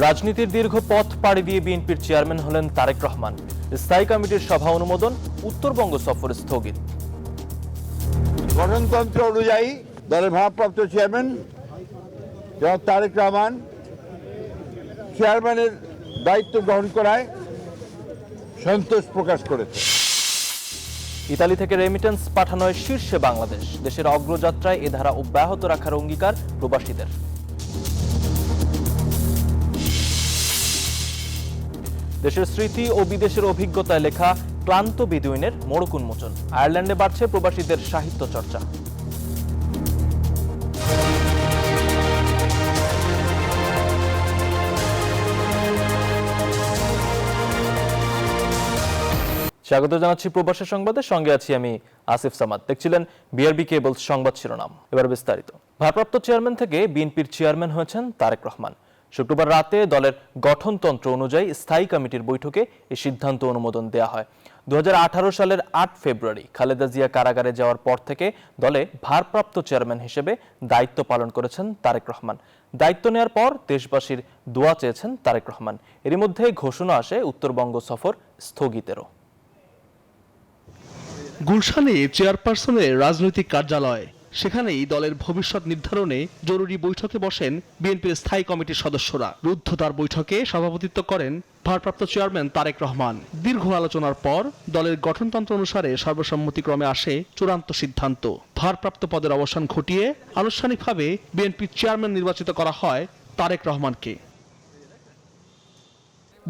রাজনীতির দীর্ঘ পথ পাড়ি দিয়ে বিএনপির চেয়ারম্যান হলেন তারেক রহমান। স্থায়ী কমিটির সভা অনুমোদন, উত্তরবঙ্গ সফর স্থগিত। গঠনতন্ত্র অনুযায়ী দলের ভারপ্রাপ্ত চেয়ারম্যান জনাব তারেক রহমান চেয়ারম্যানের দায়িত্ব গ্রহণ করায় সন্তোষ প্রকাশ করেছে। ইতালি থেকে রেমিটেন্স পাঠানোয় শীর্ষে বাংলাদেশ। দেশের অগ্রযাত্রায় এ ধারা অব্যাহত রাখার অঙ্গীকার প্রবাসীদের। দেশের স্মৃতি ও বিদেশের অভিজ্ঞতায় লেখা ক্লান্ত বেদুইনের মোড়ক উন্মোচন। আয়ারল্যান্ডে বাড়ছে প্রবাসীদের সাহিত্য চর্চা। স্বাগত জানাচ্ছি প্রবাসী সংবাদের সঙ্গে আছি আমি আসিফ সামাদ। দেখছিলেন বিআরবি কেবলস সংবাদ শিরোনাম, এবার বিস্তারিত। ভারপ্রাপ্ত চেয়ারম্যান থেকে বিএনপির চেয়ারম্যান হয়েছেন তারেক রহমান। শুক্রবার রাতে দলের গঠনতন্ত্র অনুযায়ী স্থায়ী কমিটির বৈঠকে এই সিদ্ধান্ত অনুমোদন দেওয়া হয়। 2018 সালের 8 ফেব্রুয়ারি খালেদা জিয়া কারাগারে যাওয়ার পর থেকে দলে ভারপ্রাপ্ত চেয়ারম্যান হিসেবে দায়িত্ব পালন করেছেন তারেক রহমান। দায়িত্ব নেওয়ার পর দেশবাসীর দোয়া চেয়েছেন তারেক রহমান। এরই মধ্যে ঘোষণা আসে উত্তরবঙ্গ সফর স্থগিতেরও। গুলশানে চেয়ারপারসনের রাজনৈতিক কার্যালয়, সেখানেই দলের ভবিষ্যৎ নির্ধারণে জরুরি বৈঠকে বসেন বিএনপির স্থায়ী কমিটির সদস্যরা। রুদ্ধদ্বার বৈঠকে সভাপতিত্ব করেন ভারপ্রাপ্ত চেয়ারম্যান তারেক রহমান। দীর্ঘ আলোচনার পর দলের গঠনতন্ত্র অনুসারে সর্বসম্মতিক্রমে আসে চূড়ান্ত সিদ্ধান্ত। ভারপ্রাপ্ত পদের অবসান ঘটিয়ে আনুষ্ঠানিকভাবে বিএনপির চেয়ারম্যান নির্বাচিত করা হয় তারেক রহমানকে।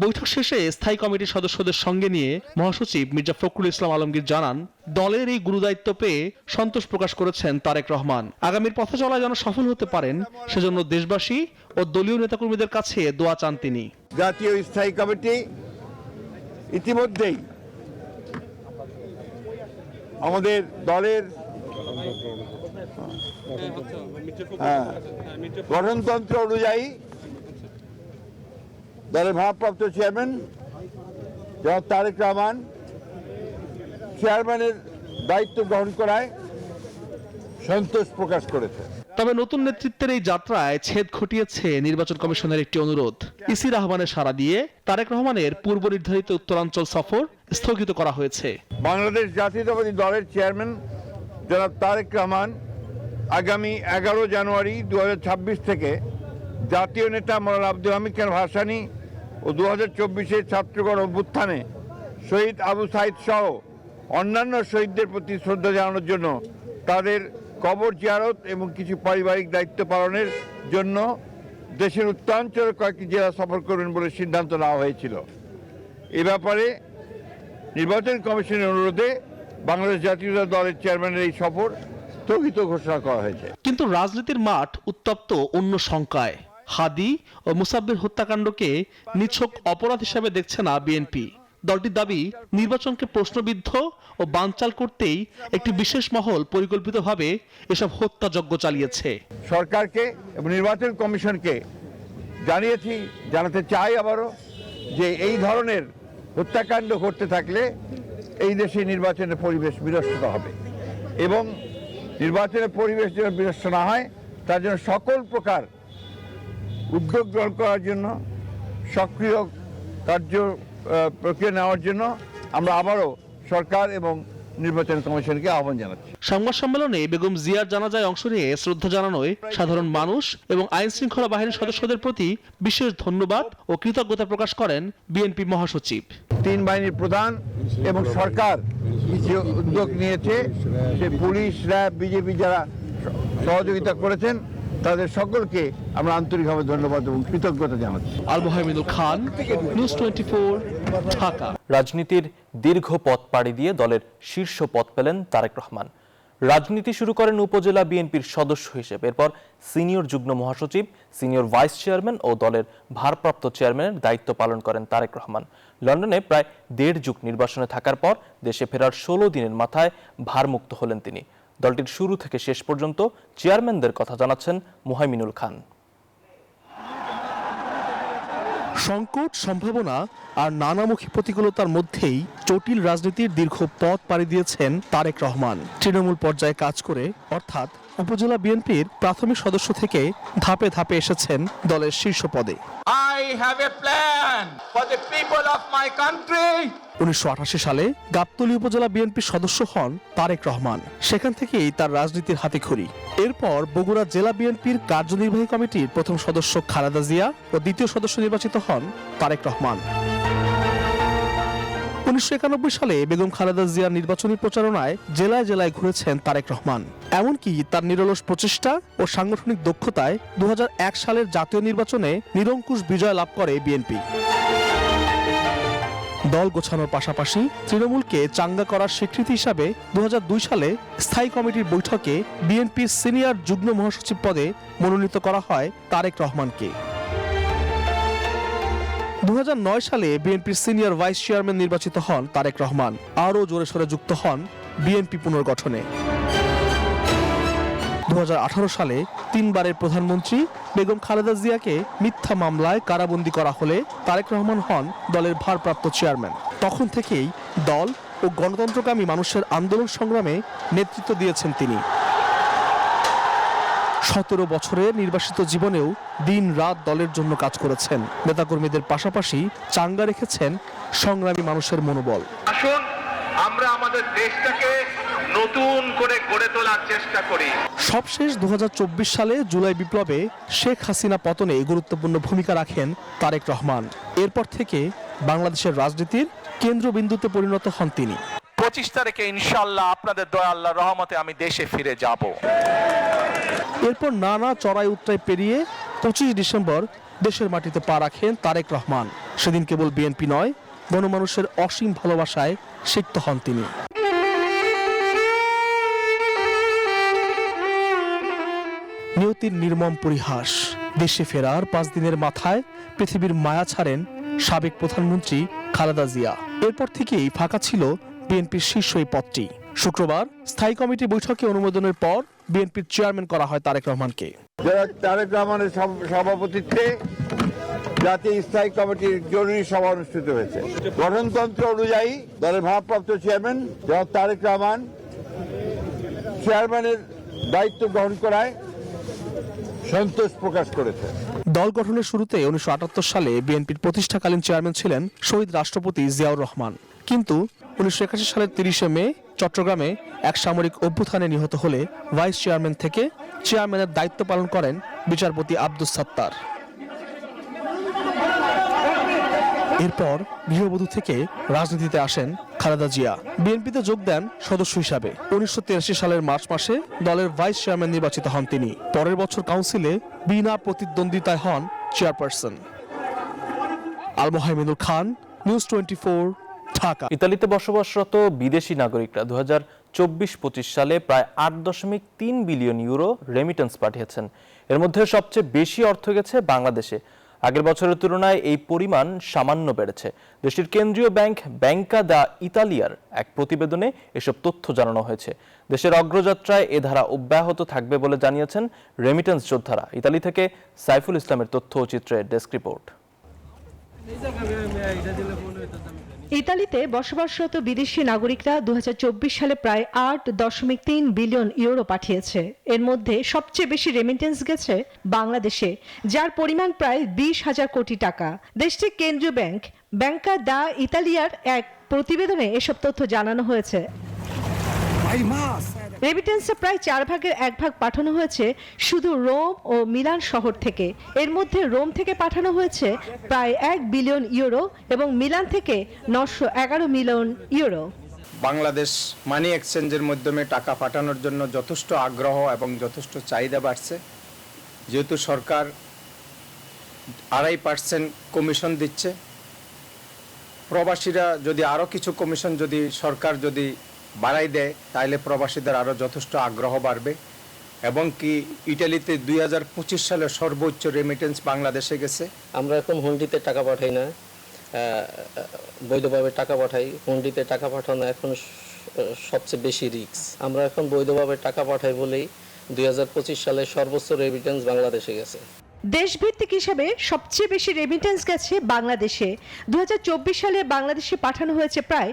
বৈঠক শেষে স্থায়ী কমিটির সদস্যদের সঙ্গে নিয়ে মহাসচিব মির্জা ফখরুল ইসলাম আলমগীর জানান, দলের এই গুরুদায়িত্ব পেয়ে সন্তোষ প্রকাশ করেছেন তারেক রহমান। আগামীর পথে চলায় যেন সফল হতে পারেন সেজন্য দেশবাসী ও দলীয় নেতাকর্মীদের কাছে দোয়া চান তিনি। জাতীয় স্থায়ী কমিটি ইতিমধ্যেই আমাদের দলের গঠনতন্ত্র অনুযায়ী দলের ভারপ্রাপ্ত চেয়ারম্যান জনাব তারেক রহমান চেয়ারম্যানের দায়িত্ব গ্রহণ করায় সন্তোষ প্রকাশ করেছে। তবে নতুন নেতৃত্বের এই যাত্রায় ছেদ ঘটিয়েছে নির্বাচন কমিশনের একটি অনুরোধ। ইসি রহমানের সাড়া দিয়ে তারেক রহমানের পূর্ব নির্ধারিত উত্তরাঞ্চল সফর স্থগিত করা হয়েছে। বাংলাদেশ জাতীয়তাবাদী দলের চেয়ারম্যান জনাব তারেক রহমান আগামী 11 জানুয়ারি 2026 থেকে জাতীয় নেতা মৌলানা আব্দুল হামিদ খান ভাসানী ও 2024 ছাত্রগণ অভ্যুত্থানে শহীদ আবু সাইদ সহ অন্যান্য শহীদদের প্রতি শ্রদ্ধা জানানোর জন্য তাদের কবর জিয়ারত এবং কিছু পারিবারিক দায়িত্ব পালনের জন্য দেশের উত্তরাঞ্চলের কয়েকটি জেলা সফর করবেন বলে সিদ্ধান্ত নেওয়া হয়েছিল। এ ব্যাপারে নির্বাচন কমিশনের অনুরোধে বাংলাদেশ জাতীয় দলের চেয়ারম্যানের এই সফর স্থগিত ঘোষণা করা হয়েছে। কিন্তু রাজনীতির মাঠ উত্তপ্ত অন্য শঙ্কায়। হাদি ও মুসাব্বির হত্যাকাণ্ডকে নিছক অপরাধ হিসেবে দেখছে না বিএনপি। দলটির দাবি, নির্বাচনকে প্রশ্নবিদ্ধ ও বানচাল করতেই একটি বিশেষ মহল পরিকল্পিতভাবে এসব হত্যাযজ্ঞ চালিয়েছে। সরকারকে এবং নির্বাচন কমিশনকে জানাতে চাই আবারও যে এই ধরনের হত্যাকাণ্ড ঘটতে থাকলে এই দেশে নির্বাচনের পরিবেশ বিনষ্ট হবে এবং নির্বাচনের পরিবেশ যেন বিনষ্ট না হয় তার জন্য সকল প্রকার উদ্যোগ গ্রহণ করার জন্য, সক্রিয় কার্য প্রক্রিয়া নেওয়ার জন্য আমরা আবারও সরকার এবং নির্বাচন কমিশনকে আহ্বান জানাচ্ছি। সংবাদ সম্মেলনে বেগম জিয়ার জানাজায় অংশ নিয়ে শ্রদ্ধা জানানোয় সাধারণ মানুষ এবং আইন শৃঙ্খলা বাহিনীর সদস্যদের প্রতি বিশেষ ধন্যবাদ ও কৃতজ্ঞতা প্রকাশ করেন বিএনপি মহাসচিব। 3 বাহিনীর প্রধান এবং সরকার কিছু উদ্যোগ নিয়েছে, সে পুলিশ, র্যাব, বিজেপি যারা সহযোগিতা করেছেন তাদের সকলকে আমরা আন্তরিকভাবে ধন্যবাদ এবং কৃতজ্ঞতা জানাচ্ছি। আল মোহাম্মদুল খান, নিউজ 24, ঢাকা। রাজনীতির দীর্ঘ পথ পাড়ি দিয়ে দলের শীর্ষ পদ পেলেন তারেক রহমান। রাজনীতি শুরু করেন উপজেলা বিএনপির সদস্য হিসেবে। এরপর সিনিয়র যুগ্ম মহাসচিব, সিনিয়র ভাইস চেয়ারম্যান ও দলের ভারপ্রাপ্ত চেয়ারম্যানের দায়িত্ব পালন করেন তারেক রহমান। লন্ডনে প্রায় 1.5 যুগ নির্বাসনে থাকার পর দেশে ফেরার 16 দিনের মাথায় ভারমুক্ত হলেন তিনি। দলটির শুরু থেকে শেষ পর্যন্ত চেয়ারম্যানদের কথা জানাচ্ছেন মুহাইমিনুল খান। সংকট, সম্ভাবনা আর নানামুখী প্রতিকূলতার মধ্যেই জটিল রাজনীতির দীর্ঘ পথ পাড়ি দিয়েছেন তারেক রহমান। তৃণমূল পর্যায়ে কাজ করে, অর্থাৎ উপজেলা বিএনপির প্রাথমিক সদস্য থেকে ধাপে ধাপে এসেছেন দলের শীর্ষ পদে। I have a plan for the people of my country. 1988 সালে গাবতলী উপজেলা বিএনপির সদস্য হন তারেক রহমান। সেখান থেকেই তার রাজনীতির হাতেখড়ি। এরপর বগুড়া জেলা বিএনপির কার্যনির্বাহী কমিটির প্রথম সদস্য খালেদা জিয়া ও দ্বিতীয় সদস্য নির্বাচিত হন তারেক রহমান। 1991 সালে বেগম খালেদা জিয়ার নির্বাচনী প্রচারণায় জেলায় জেলায় ঘুরেছেন তারেক রহমান। এমনকি তার নিরলস প্রচেষ্টা ও সাংগঠনিক দক্ষতায় 2001 সালের জাতীয় নির্বাচনে নিরঙ্কুশ বিজয় লাভ করে বিএনপি। দল গোছানোর পাশাপাশি তৃণমূলকে চাঙ্গা করার স্বীকৃতি হিসাবে 2002 সালে স্থায়ী কমিটির বৈঠকে বিএনপির সিনিয়র যুগ্ম মহাসচিব পদে মনোনীত করা হয় তারেক রহমানকে। 2009 সালে বিএনপির সিনিয়র ভাইস চেয়ারম্যান নির্বাচিত হন তারেক রহমান। আরও জোরে সোরে যুক্ত হন বিএনপি পুনর্গঠনে। 2018 সালে 3 বারের প্রধানমন্ত্রী বেগম খালেদা জিয়াকে মিথ্যা মামলায় কারাবন্দী করা হলে তারেক রহমান হন দলের ভারপ্রাপ্ত চেয়ারম্যান। তখন থেকেই দল ও গণতন্ত্রকামী মানুষের আন্দোলন সংগ্রামে নেতৃত্ব দিয়েছেন তিনি। 17 বছরের নির্বাসিত জীবনেও দিন রাত দলের জন্য কাজ করেছেন। নেতাকর্মীদের পাশাপাশি চাঙ্গা রেখেছেন সংগ্রামী মানুষের মনোবল। আসুন আমরা আমাদের দেশটাকে নতুন করে গড়ে তোলার চেষ্টা করি। সবশেষ 2024 সালে জুলাই বিপ্লবে শেখ হাসিনা পতনে গুরুত্বপূর্ণ ভূমিকা রাখেন তারেক রহমান। এরপর থেকে বাংলাদেশের রাজনীতির কেন্দ্রবিন্দুতে পরিণত হন তিনি। 25 তারিখে ইনশাআল্লাহ আপনাদের দয়া আল্লাহর রহমতে আমি দেশে ফিরে যাব। এরপর নানা চড়াই উতরাই পেরিয়ে 25 ডিসেম্বর দেশের মাটিতে পা রাখেন তারেক রহমান। সেদিন কেবল বিএনপি নয়, গণমানুষের অসীম ভালোবাসায় সিক্ত হন তিনি। নিয়তির নির্মম পরিহাস। দেশে ফেরার 5 দিনের মাথায় পৃথিবীর মায়া ছাড়েন সাবেক প্রধানমন্ত্রী খালেদা জিয়া। এরপর থেকেই ফাঁকা ছিল বিএনপির শীর্ষ এই পদটি। শুক্রবার স্থায়ী কমিটি বৈঠকে অনুমোদনের পর বিএনপির চেয়ারম্যান করা হয় তারেক রহমানকে। তারেক রহমানের সভাপতিত্বে জাতীয় স্থায়ী কমিটির জরুরি সভা অনুষ্ঠিত হয়েছে। গঠনতন্ত্র অনুযায়ী দলের ভারপ্রাপ্ত চেয়ারম্যান জনাব তারেক রহমান চেয়ারম্যানের দায়িত্ব গ্রহণ করায় সন্তোষ প্রকাশ করেছে। দল গঠনের শুরুতে 1978 সালে বিএনপির প্রতিষ্ঠাকালীন চেয়ারম্যান ছিলেন শহীদ রাষ্ট্রপতি জিয়াউর রহমান। কিন্তু 1981 সালের 30 মে চট্টগ্রামে এক সামরিক অভ্যুত্থানে নিহত হলে ভাইস চেয়ারম্যান থেকে চেয়ারম্যানের দায়িত্ব পালন করেন বিচারপতি আব্দুস সাত্তার। এরপর গৃহবধূ থেকে রাজনীতিতে আসেন খালেদা জিয়া। বিএনপিতে যোগ দেন সদস্য হিসাবে। 1983 সালের মার্চ মাসে দলের ভাইস চেয়ারম্যান নির্বাচিত হন তিনি। পরের বছর কাউন্সিলে বিনা প্রতিদ্বন্দ্বিতায় হন চেয়ারপারসন। আল মোহাইমিনুল খান, নিউজ 24, ঢাকা। ইতালিতে বসবাসরত বিদেশি নাগরিকরা 2024-25 সালে প্রায় 8.3 বিলিয়ন ইউরো রেমিটেন্স পাঠিয়েছেন। এর মধ্যে সবচেয়ে বেশি অর্থ গেছে বাংলাদেশে। আগের বছরের তুলনায় এই পরিমাণ সামান্য বেড়েছে। দেশটির কেন্দ্রীয় ব্যাংক ব্যাংকা দা ইতালিয়ার এক প্রতিবেদনে এসব তথ্য জানানো হয়েছে। দেশের অগ্রযাত্রায় এ ধারা অব্যাহত থাকবে বলে জানিয়েছেন রেমিটেন্স যোদ্ধারা। ইতালি থেকে সাইফুল ইসলামের তথ্য ও চিত্রের ডেস্ক রিপোর্ট। ইতালিতে বসবাসরত বিদেশি নাগরিকরা 2024 সালে প্রায় 8.3 বিলিয়ন ইউরো পাঠিয়েছে। এর মধ্যে সবচেয়ে বেশি রেমিটেন্স গেছে বাংলাদেশে, যার পরিমাণ প্রায় 20,000 কোটি টাকা। দেশটির কেন্দ্রীয় ব্যাংক ব্যাংকা দা ইতালিয়ার এক প্রতিবেদনে এসব তথ্য জানানো হয়েছে। রেমিটেন্সে প্রায় 4 ভাগের 1 ভাগ পাঠানো হয়েছে শুধু রোম ও মিলান শহর থেকে। এর মধ্যে রোম থেকে পাঠানো হয়েছে প্রায় 1 বিলিয়ন ইউরো এবং মিলান থেকে 911 মিলিয়ন ইউরো। বাংলাদেশ মানি এক্সচেঞ্জের মাধ্যমে টাকা পাঠানোর জন্য যথেষ্ট আগ্রহ এবং যথেষ্ট চাহিদা বাড়ছে। যেহেতু সরকার 2.5% কমিশন দিচ্ছে, প্রবাসীরা যদি আরও কিছু কমিশন যদি সরকার যদি বাড়াই দেয় তাহলে প্রবাসীদের আরও যথেষ্ট আগ্রহ বাড়বে। এবং কি ইটালিতে 2025 সালে সর্বোচ্চ রেমিটেন্স বাংলাদেশে গেছে। আমরা এখন হুন্ডিতে টাকা পাঠাই না, বৈধভাবে টাকা পাঠাই। হুন্ডিতে টাকা পাঠানো এখন সবচেয়ে বেশি রিস্ক। আমরা এখন বৈধভাবে টাকা পাঠাই বলেই 2025 সালে সর্বোচ্চ রেমিটেন্স বাংলাদেশে গেছে। দেশভিত্তিক হিসেবে সবচেয়ে বেশি রেমিটেন্স গেছে বাংলাদেশে। 2024 সালে বাংলাদেশে পাঠানো হয়েছে প্রায়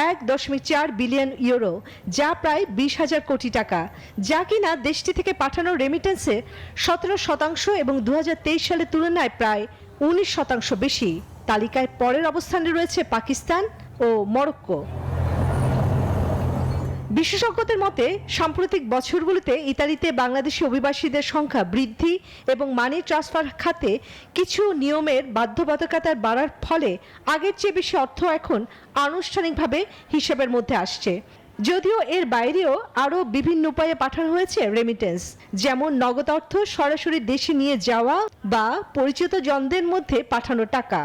1.4 বিলিয়ন ইউরো, যা প্রায় 20,000 কোটি টাকা, যা কিনা দেশটি থেকে পাঠানো রেমিটেন্সের 17% এবং 2023 সালের তুলনায় প্রায় 19% বেশি। তালিকায় পরের অবস্থানে রয়েছে পাকিস্তান ও মরক্কো। বিশেষজ্ঞদের মতে সাম্প্রতিক বছরগুলোতে ইতালিতে বাংলাদেশি অভিবাসীদের সংখ্যা বৃদ্ধি এবং মানি ট্রান্সফার খাতে কিছু নিয়মের বাধ্যবাধকতার বাড়ার ফলে আগের চেয়ে বেশি অর্থ এখন আনুষ্ঠানিকভাবে হিসেবের মধ্যে আসছে। যদিও এর বাইরেও আরও বিভিন্ন উপায়ে পাঠানো হয়েছে রেমিটেন্স, যেমন নগদ অর্থ সরাসরি দেশে নিয়ে যাওয়া বা পরিচিত জনদের মধ্যে পাঠানো টাকা।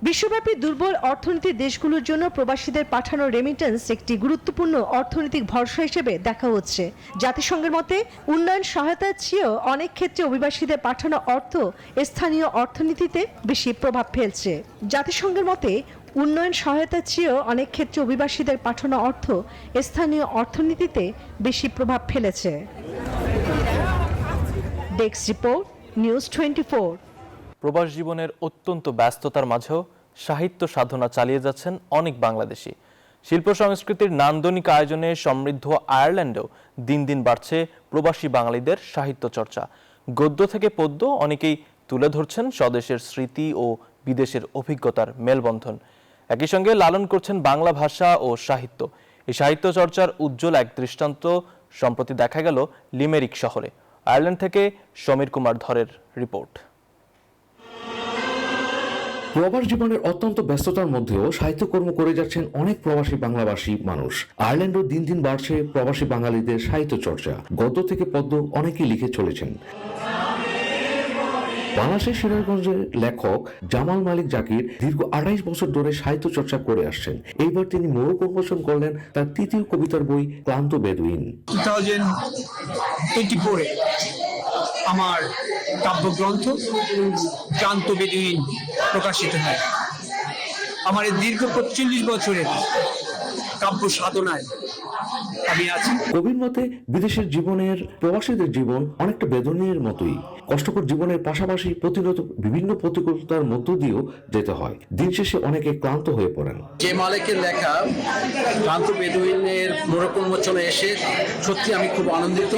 বিশ্বব্যাপী দুর্বল অর্থনীতির দেশগুলোর জন্য প্রবাসীদের পাঠানো রেমিটেন্স একটি গুরুত্বপূর্ণ অর্থনৈতিক ভরসা হিসেবে দেখা হচ্ছে। জাতিসংঘের মতে উন্নয়ন সহায়তার চেয়েও অনেক ক্ষেত্রে অভিবাসীদের পাঠানো অর্থ স্থানীয় অর্থনীতিতে বেশি প্রভাব ফেলছে। জাতিসংঘের মতে উন্নয়ন সহায়তার চেয়েও অনেক ক্ষেত্রে অভিবাসীদের পাঠানো অর্থ স্থানীয় অর্থনীতিতে বেশি প্রভাব ফেলেছে। Desk report, news 24। প্রবাস জীবনের অত্যন্ত ব্যস্ততার মাঝেও সাহিত্য সাধনা চালিয়ে যাচ্ছেন অনেক বাংলাদেশি। শিল্প সংস্কৃতির নান্দনিক আয়োজনে সমৃদ্ধ আয়ারল্যান্ডেও দিন দিন বাড়ছে প্রবাসী বাঙালিদের সাহিত্য চর্চা। গদ্য থেকে পদ্য অনেকেই তুলে ধরছেন স্বদেশের স্মৃতি ও বিদেশের অভিজ্ঞতার মেলবন্ধন। একই সঙ্গে লালন করছেন বাংলা ভাষা ও সাহিত্য। এই সাহিত্য চর্চার উজ্জ্বল এক দৃষ্টান্ত সম্প্রতি দেখা গেল লিমেরিক শহরে। আয়ারল্যান্ড থেকে সমীর কুমার ধরের রিপোর্ট। প্রবাস জীবনের অত্যন্ত ব্যস্ততার মধ্যেও সাহিত্যকর্ম করে যাচ্ছেন অনেক প্রবাসী বাংলাভাষী মানুষ। আয়ারল্যান্ডও দিন দিন বাড়ছে প্রবাসী বাঙালিদের সাহিত্য চর্চা। গদ্য থেকে পদ্য অনেকেই লিখে চলেছেন। বাংলাদেশের সিরাজগঞ্জের লেখক জামাল মালিক জাকির দীর্ঘ 28 বছর ধরে সাহিত্য চর্চা করে আসছেন। এইবার তিনি মোড়ক উন্মোচন করলেন তার তৃতীয় কবিতার বই ক্লান্ত বেদুইন। 2024 আমার কাব্যগ্রন্থ ক্লান্ত বেদুইন প্রকাশিত হয়। আমার এই দীর্ঘ 45 বছরের কাব্য সাধনায় আমি আছি। কবির মতে বিদেশের জীবনের প্রবাসীদের জীবন অনেকটা বেদনীর মতোই। কষ্টকর জীবনের পাশাপাশি প্রতিনিয়ত বিভিন্ন প্রতিকূলতার মধ্য দিয়েও যেতে হয়। দিন শেষে অনেকে ক্লান্ত হয়ে পড়েন। যে মালিকের লেখা ক্লান্ত বেদুইনের মোড়ক উন্মোচনে এসে সত্যি আমি খুব আনন্দিত,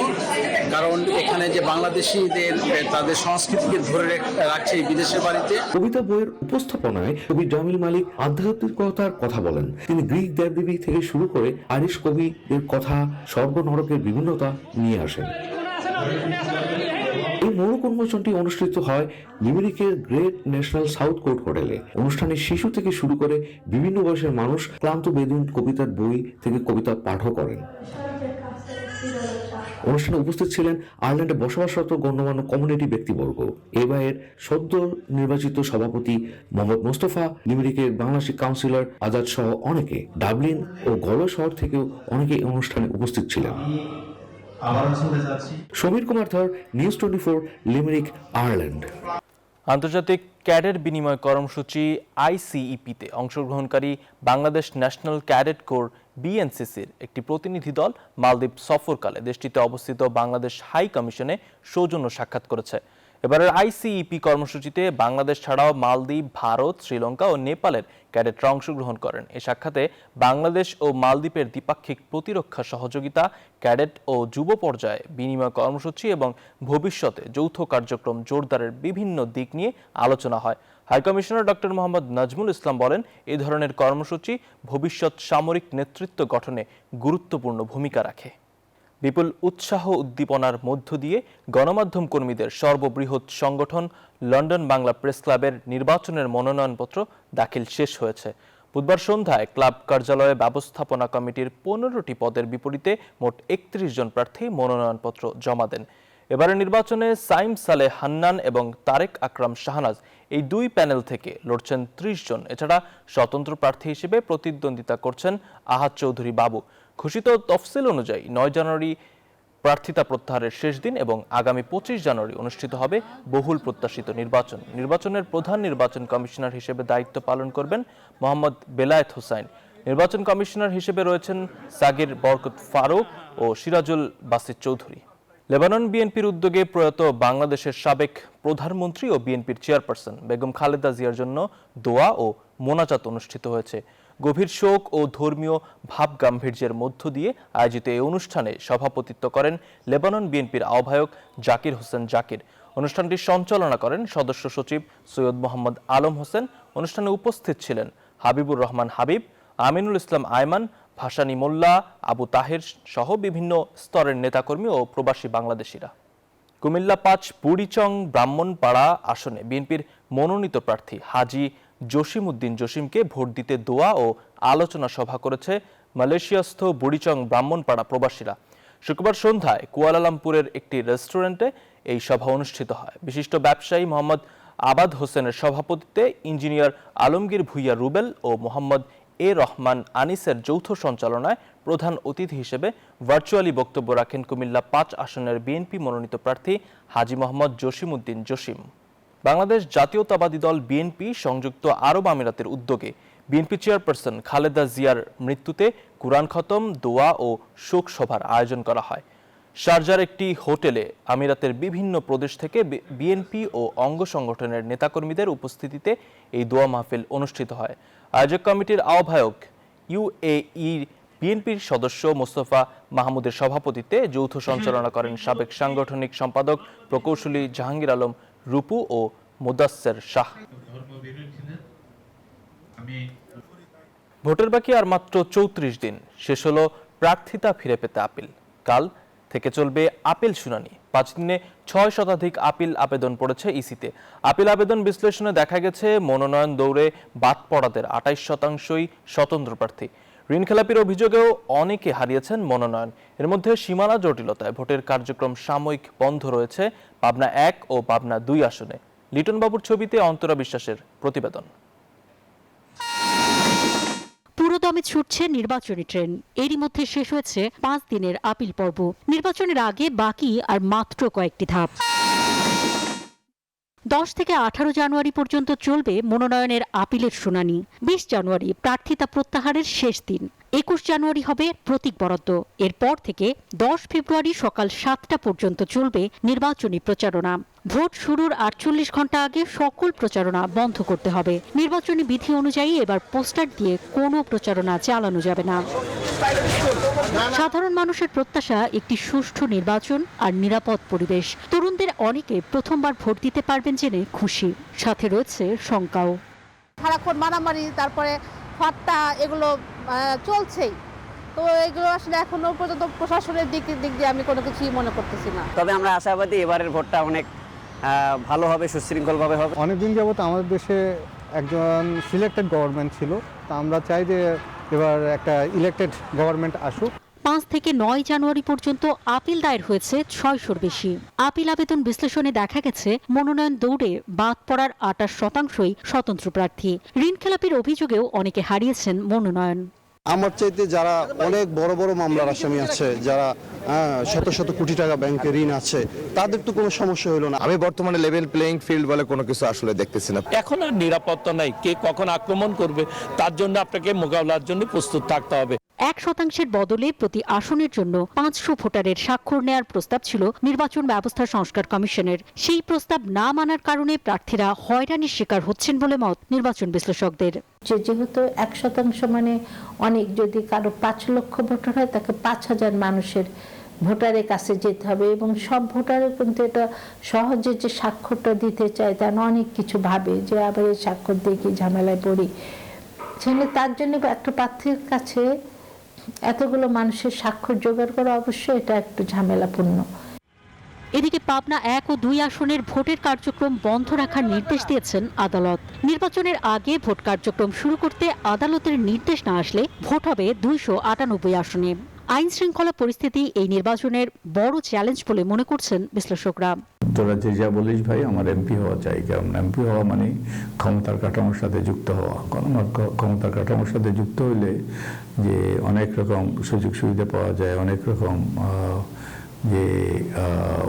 কারণ এখানে যে বাংলাদেশিদের তাদের সংস্কৃতিকে ধরে রাখছে বিদেশের বাড়িতে। কবিতা বইয়ের উপস্থাপনায় কবি জামিল মালিক আধ্যাত্মিকতার কথা বলেন। তিনি গ্রিক দেবদেবী থেকে শুরু করে আইরিশ কবিদের কথা, স্বর্গ নরকের বিভিন্নতা নিয়ে আসেন। এই মোড়ক উন্মোচনটি অনুষ্ঠিত হয় লিমেরিকের গ্রেট ন্যাশনাল সাউথ কোর্ট হোটেলে। অনুষ্ঠানে শিশু থেকে শুরু করে বিভিন্ন বয়সের মানুষ ক্লান্ত বেদুইন কবিতার বই থেকে কবিতা পাঠও করেন। অনুষ্ঠানে উপস্থিত ছিলেন আয়ারল্যান্ডে বসবাসরত গণ্যমান্য কমিউনিটি ব্যক্তিবর্গ। এবারের সদ্য নির্বাচিত সভাপতি মোহাম্মদ মোস্তফা, লিমেরিকের বাংলাদেশি কাউন্সিলর আজাদ সহ অনেকে। ডাবলিন ও গলো শহর থেকেও অনেকে অনুষ্ঠানে উপস্থিত ছিলেন। সমীর কুমার ধর, নিউজ 24, লিমেরিক, আয়ারল্যান্ড। আন্তর্জাতিক ক্যাডেট বিনিময় কর্মসূচি আইসিইপিতে অংশগ্রহণকারী বাংলাদেশ ন্যাশনাল ক্যাডেট কোর বিএনসিসির একটি প্রতিনিধি দল মালদ্বীপ সফরকালে দেশটিতে অবস্থিত বাংলাদেশ হাই কমিশনে সৌজন্য সাক্ষাৎ করেছে। এবারের আইসিইপি কর্মসূচিতে বাংলাদেশ ছাড়াও মালদ্বীপ, ভারত, শ্রীলঙ্কা ও নেপালের ক্যাডেটরা অংশগ্রহণ করেন। এ সাক্ষাতে বাংলাদেশ ও মালদ্বীপের দ্বিপাক্ষিক প্রতিরক্ষা সহযোগিতা, ক্যাডেট ও যুব পর্যায়ে বিনিময় কর্মসূচি এবং ভবিষ্যতে যৌথ কার্যক্রম জোরদারের বিভিন্ন দিক নিয়ে আলোচনা হয়। হাইকমিশনার ডক্টর মোহাম্মদ নাজমুল ইসলাম বলেন, এই ধরনের কর্মসূচি ভবিষ্যৎ সামরিক নেতৃত্ব গঠনে গুরুত্বপূর্ণ ভূমিকা রাখে। বিপুল উৎসাহ উদ্দীপনার মধ্য দিয়ে গণমাধ্যম কর্মীদের সর্ববৃহৎ সংগঠন লন্ডন বাংলা প্রেস ক্লাবের নির্বাচনের মনোনয়নপত্র দাখিল শেষ হয়েছে। বুধবার সন্ধ্যায় ক্লাব কার্যালয়ে ব্যবস্থাপনা কমিটির 15টি পদের বিপরীতে মোট 31 জন প্রার্থী মনোনয়নপত্র জমা দেন। এবারের নির্বাচনে সাইম সালেহ হান্নান এবং তারেক আকরাম শাহনাজ এই দুই প্যানেল থেকে লড়ছেন 30 জন। এছাড়া স্বতন্ত্র প্রার্থী হিসেবে প্রতিদ্বন্দ্বিতা করছেন আহাদ চৌধুরী বাবু। ঘোষিত তফসিল অনুযায়ী 9 জানুয়ারি প্রার্থিতা প্রত্যাহারের শেষ দিন এবং আগামী 25 জানুয়ারি অনুষ্ঠিত হবে বহুল প্রত্যাশিত নির্বাচন। নির্বাচনের প্রধান নির্বাচন কমিশনার হিসেবে দায়িত্ব পালন করবেন মোহাম্মদ বেলায়েত হোসাইন। নির্বাচন কমিশনার হিসেবে রয়েছেন সাগির বরকত ফারুক ও সিরাজুল বাসির চৌধুরী। লেবানন বিএনপির উদ্যোগে প্রয়াত বাংলাদেশের সাবেক প্রধানমন্ত্রী ও বিএনপির চেয়ারপারসন বেগম খালেদা জিয়ার জন্য দোয়া ও মোনাজাত অনুষ্ঠিত হয়েছে। গভীর শোক ও ধর্মীয় ভাবগাম্ভীর্যের মধ্য দিয়ে আয়োজিত এই অনুষ্ঠানে সভাপতিত্ব করেন লেবানন বিএনপির আহ্বায়ক জাকির হোসেন জাকির। অনুষ্ঠানটি সঞ্চালনা করেন সদস্য সচিব সৈয়দ মোহাম্মদ আলম হোসেন। অনুষ্ঠানে উপস্থিত ছিলেন হাবিবুর রহমান হাবিব, আমিনুল ইসলাম আয়মান, ভাসানী মোল্লা, আবু তাহের সহ বিভিন্ন স্তরের নেতাকর্মী ও প্রবাসী বাংলাদেশিরা। কুমিল্লা 5 বুড়িচং ব্রাহ্মণপাড়া আসনে বিএনপির মনোনীত প্রার্থী হাজী জসিম উদ্দিন জসিমকে ভোট দিতে দোয়া ও আলোচনা সভা করেছে মালয়েশিয়াস্থ বুড়িচং ব্রাহ্মণপাড়া প্রবাসীরা। শুক্রবার সন্ধ্যায় কুয়ালালামপুরের একটি রেস্টুরেন্টে এই সভা অনুষ্ঠিত হয়। বিশিষ্ট ব্যবসায়ী মোহাম্মদ আবাদ হোসেনের সভাপতিত্বে ইঞ্জিনিয়ার আলমগীর ভুইয়া রুবেল ও মোহাম্মদ এ রহমান আনিসের যৌথ সঞ্চালনায় প্রধান অতিথি হিসেবে ভার্চুয়ালি বক্তব্য রাখেন কুমিল্লা 5 আসনের বিএনপি মনোনীত প্রার্থী হাজী মোহাম্মদ জসিম উদ্দিন জসিম। বাংলাদেশ জাতীয়তাবাদী দল বিএনপি সংযুক্ত আরব আমিরাতের উদ্যোগে বিএনপি চেয়ারপারসন খালেদা জিয়ার মৃত্যুতে কুরআন খতম, দোয়া ও শোক সভার আয়োজন করা হয়। শারজার একটি হোটেলে আমিরাতের বিভিন্ন প্রদেশ থেকে বিএনপি ও অঙ্গ সংগঠনের নেতাকর্মীদের উপস্থিতিতে এই দোয়া মাহফিল অনুষ্ঠিত হয়। আয়োজক কমিটির আহ্বায়ক UAE বিএনপির সদস্য মোস্তফা মাহমুদের সভাপতিত্বে যৌথ সঞ্চালনা করেন সাবেক সাংগঠনিক সম্পাদক প্রকৌশলী জাহাঙ্গীর আলম রূপু ও মুদাসসের শাহ। ভোটের বাকি আর মাত্র 34 দিন, শেষ হলো প্রার্থিতা ফিরে পেতে আপিল। কাল থেকে চলবে আপিল শুনানি। 5 দিনে 6 শতাধিক আপিল আবেদন পড়েছে ইসিতে। আপিল আবেদন বিশ্লেষণে দেখা গেছে মনোনয়ন দৌড়ে বাদ পড়াদের 28%ই স্বতন্ত্র প্রার্থী। ঋণ খেলাপির অভিযোগেও অনেকে হারিয়েছেন মনোনয়ন। এর মধ্যে সীমানা জটিলতায় ভোটের কার্যক্রম সাময়িক বন্ধ রয়েছে পাবনা 1 ও পাবনা 2 আসনে। লিটন বাবুর ছবিতে অন্তরা বিশ্বাসের প্রতিবেদন। পুরোদমে ছুটছে নির্বাচনী ট্রেন। এরই মধ্যে শেষ হয়েছে 5 দিনের আপিল পর্ব। নির্বাচনের আগে বাকি আর মাত্র কয়েকটি ধাপ। 10 থেকে 18 জানুয়ারি পর্যন্ত চলবে মনোনয়নের আপিলের শুনানি। 20 জানুয়ারি প্রার্থিতা প্রত্যাহারের শেষ দিন। 21 জানুয়ারি হবে প্রতীক বরাদ্দ। এরপর থেকে 10 ফেব্রুয়ারি সকাল 7টা পর্যন্ত চলবে নির্বাচনী প্রচারণা। ভোট শুরুর 48 ঘন্টা আগে সকল প্রচারণা বন্ধ করতে হবে। নির্বাচনী বিধি অনুযায়ী এবার পোস্টার দিয়ে কোনো প্রচারণা চালানো যাবে না। সাধারণ মানুষের প্রত্যাশা একটি সুষ্ঠু নির্বাচন আর নিরাপদ পরিবেশ। তরুণদের অনেকে প্রথমবার ভোট দিতে পারবেন জেনে খুশি, সাথে রয়েছে শঙ্কাও। সারাক্ষণ মারামারি, তারপরে হত্যা, এগুলো চলছেই। তো এগুলো আসলে এখনো পর্যন্ত প্রশাসনের দিক দিয়ে আমি কোনো কিছুই মনে করতেছি না। তবে আমরা আশাবাদী এবারের ভোটটা অনেক ভালো হবে, সুশৃঙ্খলভাবে হবে। অনেকদিন যাবত আমাদের দেশে একজন সিলেক্টেড গভর্নমেন্ট ছিল, তা আমরা চাই যে এবার একটা ইলেক্টেড গভর্নমেন্ট আসুক। 5 থেকে 9 জানুয়ারি পর্যন্ত আপিল দায়ের হয়েছে 600-র বেশি। আপিল আবেদন বিশ্লেষণে দেখা গেছে মনোনয়ন দৌড়ে বাদ পড়ার 28%ই স্বতন্ত্র প্রার্থী। ঋণ খেলাপির অভিযোগেও অনেকে হারিয়েছেন মনোনয়ন। আমার চাইতে যারা অনেক বড় বড় মামলার আসামি আছে, যারা শত শত কোটি টাকা ব্যাংকে ঋণ আছে, তাদের তো কোনো সমস্যা হলো না। আমি বর্তমানে লেভেল প্লেইং ফিল্ড বলে কোনো কিছু আসলে দেখতেছি না। এখন আর নিরাপত্তা নাই, কে কখন আক্রমণ করবে তার জন্য আপনাকে মোকাবিলার জন্য প্রস্তুত থাকতে হবে। 1% বদলে প্রতি আসনের জন্য 500 ভোটারের স্বাক্ষর নেয়ার প্রস্তাব ছিল নির্বাচন ব্যবস্থা সংস্কার কমিশনের। সেই প্রস্তাব না মানার কারণে প্রার্থীরা হয়রানির শিকার হচ্ছেন বলে মত নির্বাচন বিশ্লেষকদের। যেহেতু 1% মানে অনেক, যদি কারো 5 লক্ষ ভোটার হয় তাকে 5000 মানুষের ভোটারের কাছে যেতে হবে, এবং সব ভোটারও কিন্তু এটা সহজে যে স্বাক্ষরটা দিতে চায় তা অনেক কিছু ভাবে যে আবার এই স্বাক্ষর দিয়ে কি ঝামেলায় পড়ি। তার জন্য একটা প্রার্থীর কাছে এতগুলো মানুষের স্বাক্ষর জোগাড় করা অবশ্যই এটা একটু ঝামেলাপূর্ণ। এদিকে পাবনা 1 ও 2 আসনের ভোটের কার্যক্রম বন্ধ রাখার নির্দেশ দিয়েছেন আদালত। নির্বাচনের আগে ভোট কার্যক্রম শুরু করতে আদালতের নির্দেশ না আসলে ভোট হবে 298 আসনে। আইন শৃঙ্খলা পরিস্থিতি এই নির্বাচনের বড় চ্যালেঞ্জ বলে মনে করছেন বিশ্লেষকরা। তোরা যে যা বলিস ভাই, আমার এমপি হওয়া চাই, কারণ এমপি হওয়া মানে ক্ষমতার কাঠামোর সাথে যুক্ত হওয়া। ক্ষমতার কাঠামোর সাথে যুক্ত হইলে যে অনেক রকম সুযোগ সুবিধা পাওয়া যায়, অনেক রকম যে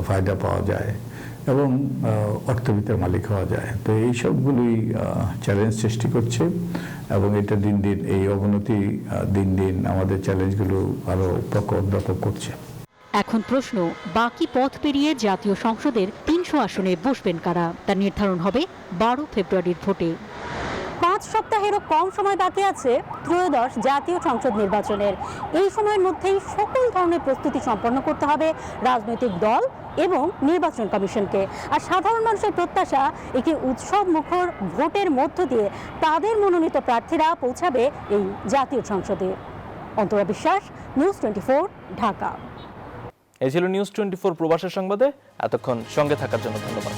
ফায়দা পাওয়া যায় এবং অর্থবিত্তের মালিক হওয়া যায়। তো এই সবগুলোই চ্যালেঞ্জ সৃষ্টি করছে এবং এটা দিন দিন এই অবনতি দিন দিন আমাদের চ্যালেঞ্জগুলো আরো প্রকট ব্যাপক করছে। এখন প্রশ্ন, বাকি পথ পেরিয়ে জাতীয় সংসদের 300 আসনে বসবেন কারা? তা নির্ধারণ হবে 12 ফেব্রুয়ারির ভোটে। 5 সপ্তাহেরও কম সময় বাকি আছে ত্রয়োদশ জাতীয় সংসদ নির্বাচনের। এই সময়ের মধ্যেই সকল ধরনের প্রস্তুতি সম্পন্ন করতে হবে রাজনৈতিক দল এবং নির্বাচন কমিশনকে। আর সাধারণ মানুষের প্রত্যাশা একটি উৎসব মুখর ভোটের মধ্য দিয়ে তাদের মনোনীত প্রার্থীরা পৌঁছাবে এই জাতীয় সংসদে। অন্তরা বিশ্বাস, নিউজ 24, ঢাকা। এই ছিল নিউজ 24 প্রবাসের সংবাদে। এতক্ষণ সঙ্গে থাকার জন্য ধন্যবাদ।